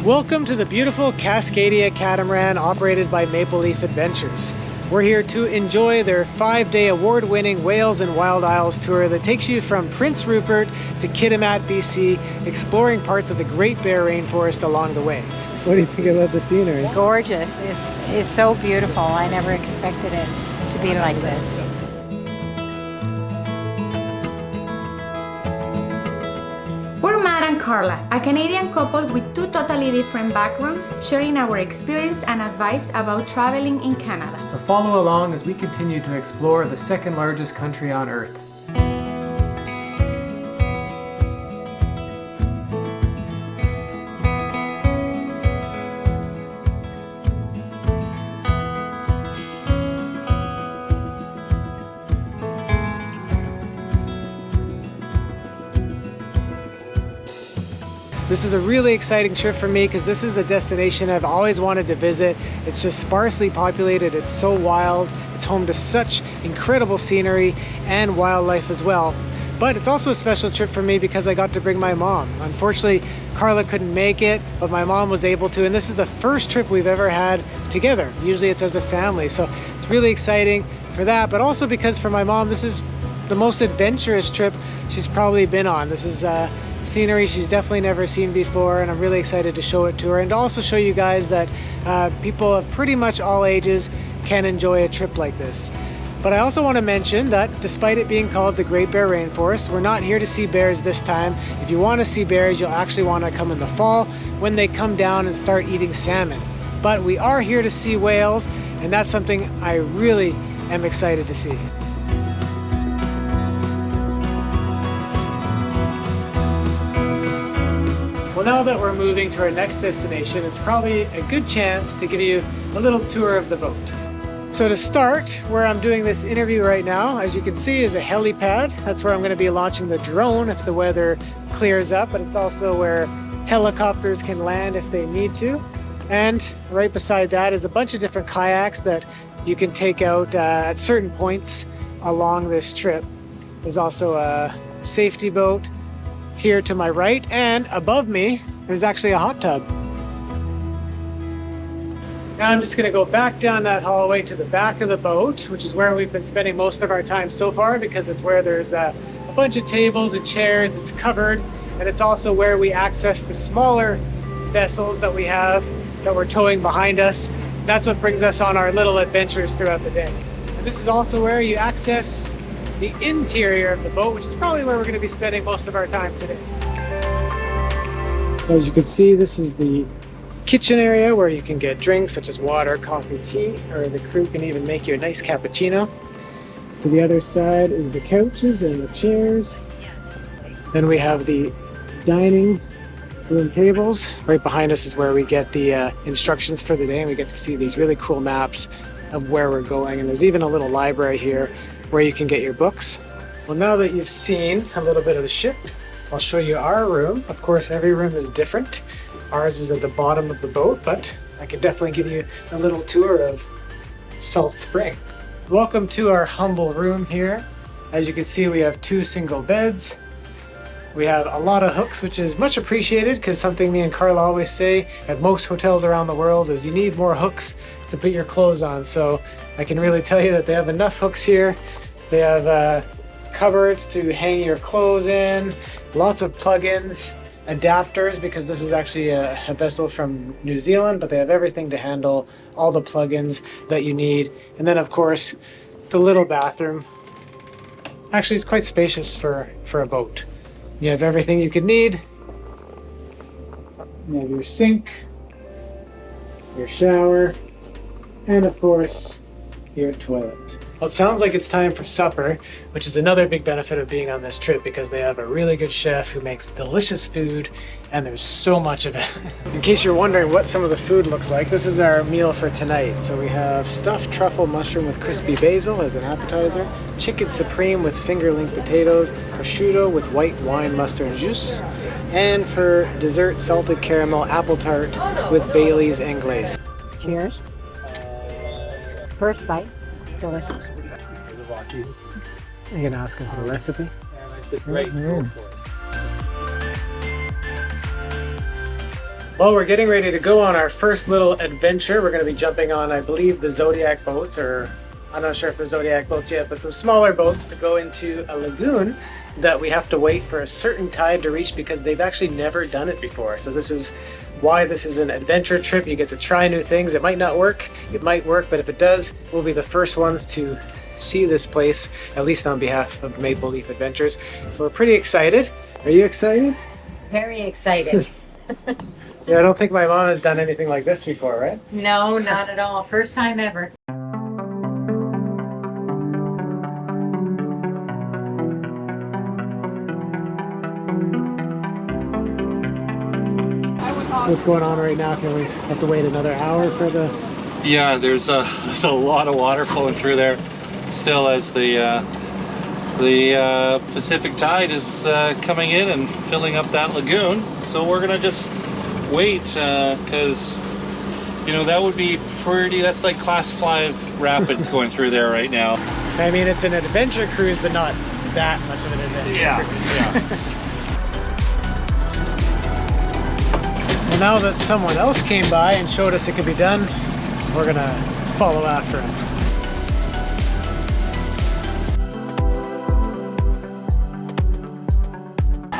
Welcome to the beautiful Cascadia catamaran operated by Maple Leaf Adventures. We're here to enjoy their 5-day award-winning Whales and Wild Isles tour that takes you from Prince Rupert to Kitimat, BC, exploring parts of the Great Bear Rainforest along the way. What do you think about the scenery? Gorgeous. It's so beautiful. I never expected it to be like this. We're Matt and Karla, a Canadian couple with two totally different backgrounds, sharing our experience and advice about traveling in Canada. So follow along as we continue to explore the second largest country on Earth. This is a really exciting trip for me because this is a destination I've always wanted to visit. It's just sparsely populated, it's so wild, it's home to such incredible scenery and wildlife as well. But it's also a special trip for me because I got to bring my mom. Unfortunately, Karla couldn't make it, but my mom was able to, and this is the first trip we've ever had together. Usually it's as a family, so it's really exciting for that, but also because for my mom, this is the most adventurous trip she's probably been on. This is scenery she's definitely never seen before, and I'm really excited to show it to her and to also show you guys that people of pretty much all ages can enjoy a trip like this. But I also want to mention that despite it being called the Great Bear Rainforest, we're not here to see bears this time. If you want to see bears, you'll actually want to come in the fall when they come down and start eating salmon. But we are here to see whales, and that's something I really am excited to see. Well, now that we're moving to our next destination, it's probably a good chance to give you a little tour of the boat. So to start, where I'm doing this interview right now, as you can see, is a helipad. That's where I'm going to be launching the drone if the weather clears up, but it's also where helicopters can land if they need to. And right beside that is a bunch of different kayaks that you can take out at certain points along this trip. There's also a safety boat here to my right, and above me there's actually a hot tub. Now I'm just going to go back down that hallway to the back of the boat, which is where we've been spending most of our time so far because it's where there's a bunch of tables and chairs, it's covered, and it's also where we access the smaller vessels that we have that we're towing behind us. That's what brings us on our little adventures throughout the day. And this is also where you access the interior of the boat, which is probably where we're going to be spending most of our time today. As you can see, this is the kitchen area where you can get drinks such as water, coffee, tea, or the crew can even make you a nice cappuccino. To the other side is the couches and the chairs. Then we have the dining room tables. Right behind us is where we get the instructions for the day, and we get to see these really cool maps of where we're going. And there's even a little library here where you can get your books. Well, now that you've seen a little bit of the ship, I'll show you our room. Of course, every room is different. Ours is at the bottom of the boat, but I can definitely give you a little tour of Salt Spring. Welcome to our humble room here. As you can see, we have 2 single beds. We have a lot of hooks, which is much appreciated because something me and Karla always say at most hotels around the world is you need more hooks to put your clothes on. So I can really tell you that they have enough hooks here. They have cupboards to hang your clothes in, lots of plugins, adapters, because this is actually a vessel from New Zealand, but they have everything to handle all the plugins that you need. And then of course, the little bathroom. Actually, it's quite spacious for a boat. You have everything you could need. You have your sink, your shower, and of course, your toilet. Well, it sounds like it's time for supper, which is another big benefit of being on this trip because they have a really good chef who makes delicious food, and there's so much of it. In case you're wondering what some of the food looks like, this is our meal for tonight. So we have stuffed truffle mushroom with crispy basil as an appetizer, chicken supreme with fingerling potatoes, prosciutto with white wine mustard and juice, and for dessert, salted caramel apple tart with Bailey's and glaze. Cheers. First bite. Delicious. You can ask him for the recipe. And I said, great, go for it. Well, we're getting ready to go on our first little adventure. We're going to be jumping on, I believe, the Zodiac boats, or I'm not sure if they're Zodiac boats yet, but some smaller boats to go into a lagoon that we have to wait for a certain tide to reach because they've actually never done it before. So this is why this is an adventure trip. You get to try new things. It might not work, it might work, but if it does, we'll be the first ones to see this place, at least on behalf of Maple Leaf Adventures. So we're pretty excited. Are you excited? Very excited. Yeah, I don't think my mom has done anything like this before, right? No, not at all. First time ever. What's going on right now? Can we have to wait another hour for the... Yeah, there's a lot of water flowing through there still as the Pacific tide is coming in and filling up that lagoon. So we're gonna just wait because you know that would be pretty. That's like class 5 rapids going through there right now. I mean, it's an adventure cruise, but not that much of an adventure cruise. Yeah. Well, now that someone else came by and showed us it could be done, we're gonna follow after him.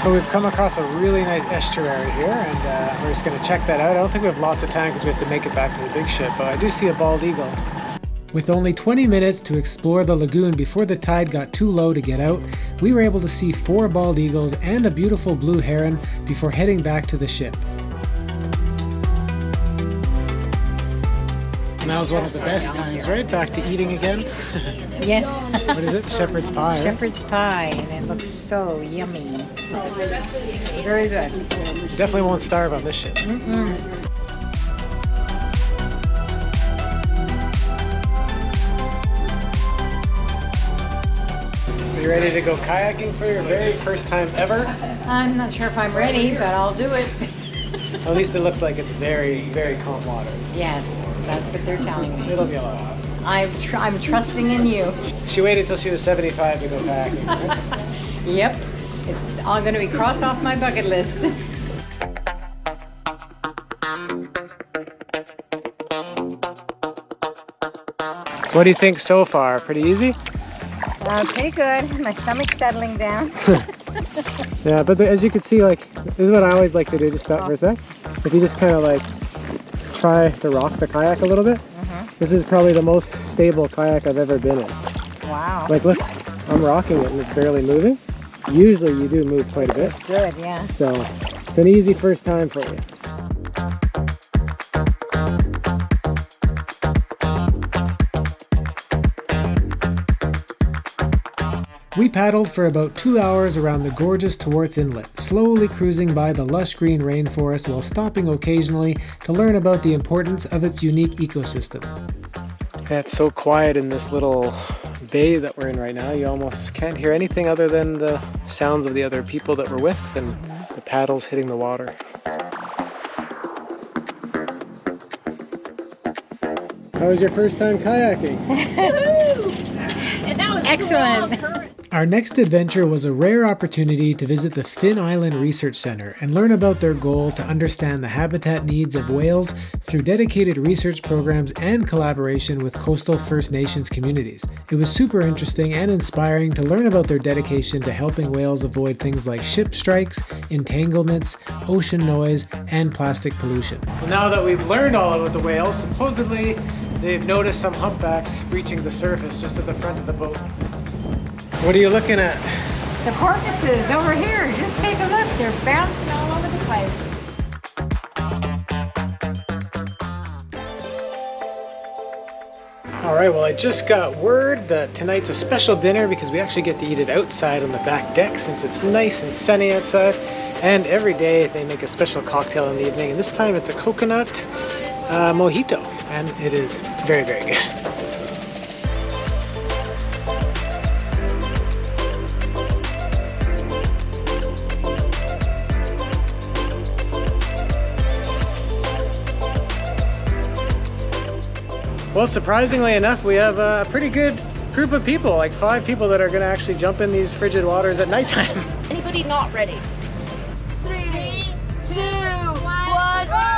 So we've come across a really nice estuary here, and we're just going to check that out. I don't think we have lots of time because we have to make it back to the big ship, but I do see a bald eagle. With only 20 minutes to explore the lagoon before the tide got too low to get out, we were able to see 4 bald eagles and a beautiful blue heron before heading back to the ship. Now's one of the best times, right? Back to eating again. Yes. What is it? Shepherd's pie, right? Shepherd's pie, and it looks so yummy. Very good. Definitely won't starve on this ship. Mm-mm. Are you ready to go kayaking for your very first time ever? I'm not sure if I'm ready, but I'll do it. At least it looks like it's very, very calm waters. Yes, that's what they're telling me. It'll be a lot of fun. I'm trusting in you. She waited till she was 75 to go kayaking, right? Yep. It's all going to be crossed off my bucket list. So what do you think so far? Pretty easy? Pretty good. My stomach's settling down. Yeah, but as you can see, like, this is what I always like to do. Just stop for a sec. If you just kind of like try to rock the kayak a little bit, this is probably the most stable kayak I've ever been in. Wow. Like, look, I'm rocking it and it's barely moving. Usually you do move quite a bit. Good, yeah. So it's an easy first time for you. We paddled for about 2 hours around the gorgeous Towart's Inlet, slowly cruising by the lush green rainforest while stopping occasionally to learn about the importance of its unique ecosystem. Yeah, it's so quiet in this little bay that we're in right now. You almost can't hear anything other than the sounds of the other people that we're with and the paddles hitting the water. How was your first time kayaking? And that was excellent. Our next adventure was a rare opportunity to visit the Finn Island Research Center and learn about their goal to understand the habitat needs of whales through dedicated research programs and collaboration with coastal First Nations communities. It was super interesting and inspiring to learn about their dedication to helping whales avoid things like ship strikes, entanglements, ocean noise, and plastic pollution. Well, now that we've learned all about the whales, supposedly they've noticed some humpbacks reaching the surface just at the front of the boat. What are you looking at? The porpoises over here. Just take a look. They're bouncing all over the place. All right, well, I just got word that tonight's a special dinner because we actually get to eat it outside on the back deck since it's nice and sunny outside. And every day they make a special cocktail in the evening, and this time it's a coconut mojito, and it is very, very good. Well, surprisingly enough, we have a pretty good group of people, like 5 people that are going to actually jump in these frigid waters at nighttime. Anybody not ready? 3, 2, 1.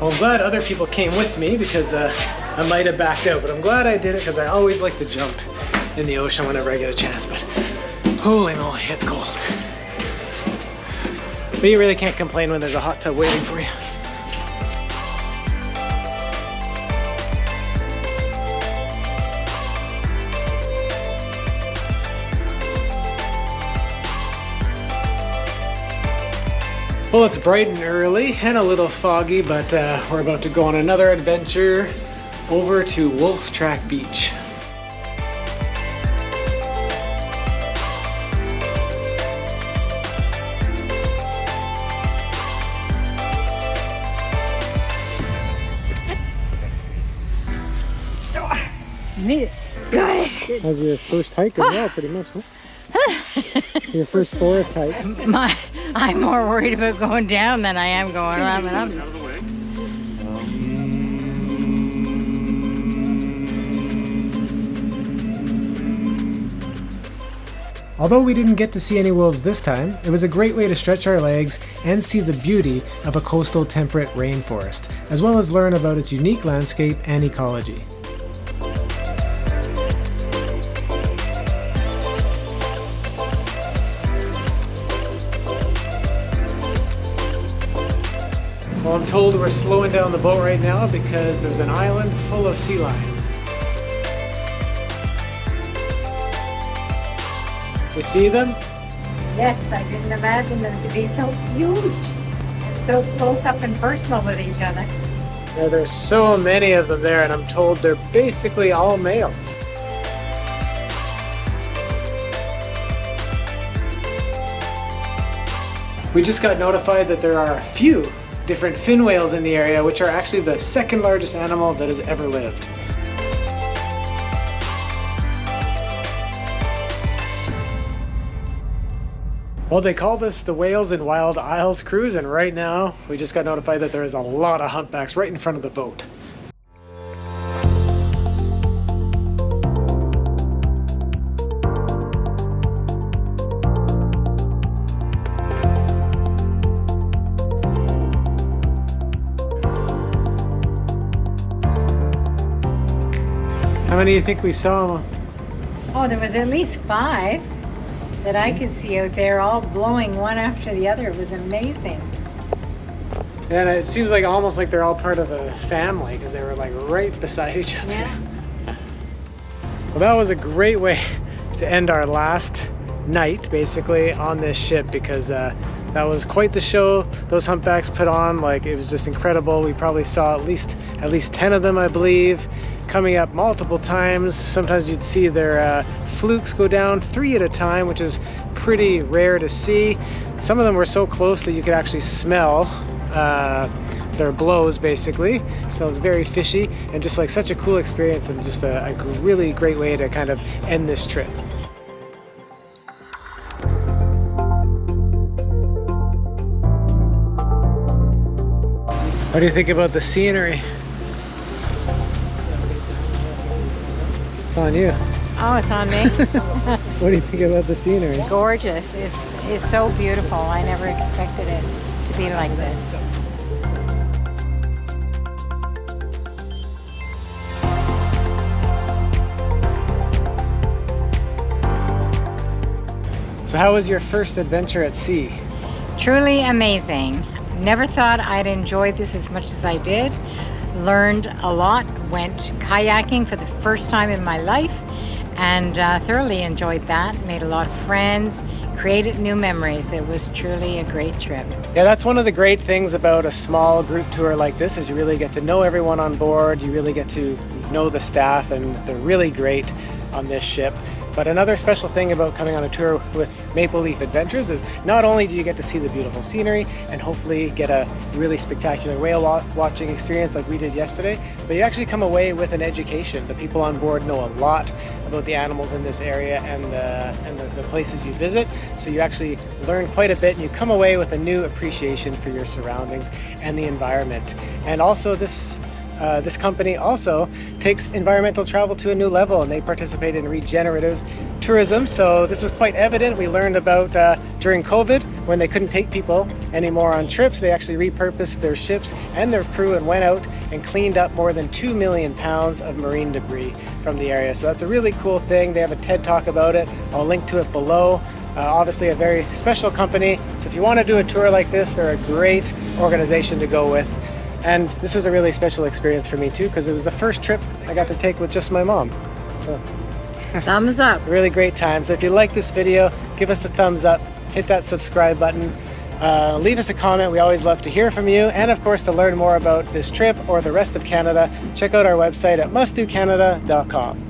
Well, I'm glad other people came with me because I might have backed out, but I'm glad I did it because I always like to jump in the ocean whenever I get a chance, but holy moly, it's cold. But you really can't complain when there's a hot tub waiting for you. Well, it's bright and early and a little foggy, but we're about to go on another adventure over to Wolf Track Beach. You made it. Got it. That was your first hike as well, pretty much, huh? Your first forest hike. I'm more worried about going down than I am going around and up. Although we didn't get to see any wolves this time, it was a great way to stretch our legs and see the beauty of a coastal temperate rainforest, as well as learn about its unique landscape and ecology. Well, I'm told we're slowing down the boat right now because there's an island full of sea lions. You see them? Yes, I didn't imagine them to be so huge. So close up and personal with each other. Yeah, there's so many of them there, and I'm told they're basically all males. We just got notified that there are a few different fin whales in the area, which are actually the second largest animal that has ever lived. Well, they call this the Whales in Wild Isles cruise, and right now we just got notified that there is a lot of humpbacks right in front of the boat. How many do you think we saw? Oh, there was at least 5 that I could see out there, all blowing one after the other. It was amazing. And it seems like almost like they're all part of a family because they were like right beside each other. Yeah. Well, that was a great way to end our last night basically on this ship because that was quite the show those humpbacks put on. Like, it was just incredible. We probably saw at least 10 of them, I believe, coming up multiple times. Sometimes you'd see their flukes go down 3 at a time, which is pretty rare to see. Some of them were so close that you could actually smell their blows basically. It smells very fishy, and just like such a cool experience, and just a really great way to kind of end this trip. What do you think about the scenery? It's on you. Oh, it's on me. What do you think about the scenery? Gorgeous. It's so beautiful. I never expected it to be like this. So how was your first adventure at sea? Truly amazing. Never thought I'd enjoy this as much as I did. Learned a lot. Went kayaking for the first time in my life and thoroughly enjoyed that. Made a lot of friends, created new memories. It was truly a great trip. Yeah, that's one of the great things about a small group tour like this, is you really get to know everyone on board. You really get to know the staff, and they're really great on this ship. But another special thing about coming on a tour with Maple Leaf Adventures is not only do you get to see the beautiful scenery and hopefully get a really spectacular whale watching experience like we did yesterday, but you actually come away with an education. The people on board know a lot about the animals in this area and the places you visit. So you actually learn quite a bit, and you come away with a new appreciation for your surroundings and the environment. And also this company also takes environmental travel to a new level, and they participate in regenerative tourism. So this was quite evident. We learned about during COVID, when they couldn't take people anymore on trips. They actually repurposed their ships and their crew and went out and cleaned up more than 2 million pounds of marine debris from the area. So that's a really cool thing. They have a TED Talk about it. I'll link to it below. Obviously a very special company. So if you want to do a tour like this, they're a great organization to go with. And this was a really special experience for me too, because it was the first trip I got to take with just my mom. So, Thumbs up. really great time. So if you like this video, give us a thumbs up, hit that subscribe button, leave us a comment. We always love to hear from you. And of course, to learn more about this trip or the rest of Canada, check out our website at mustdocanada.com.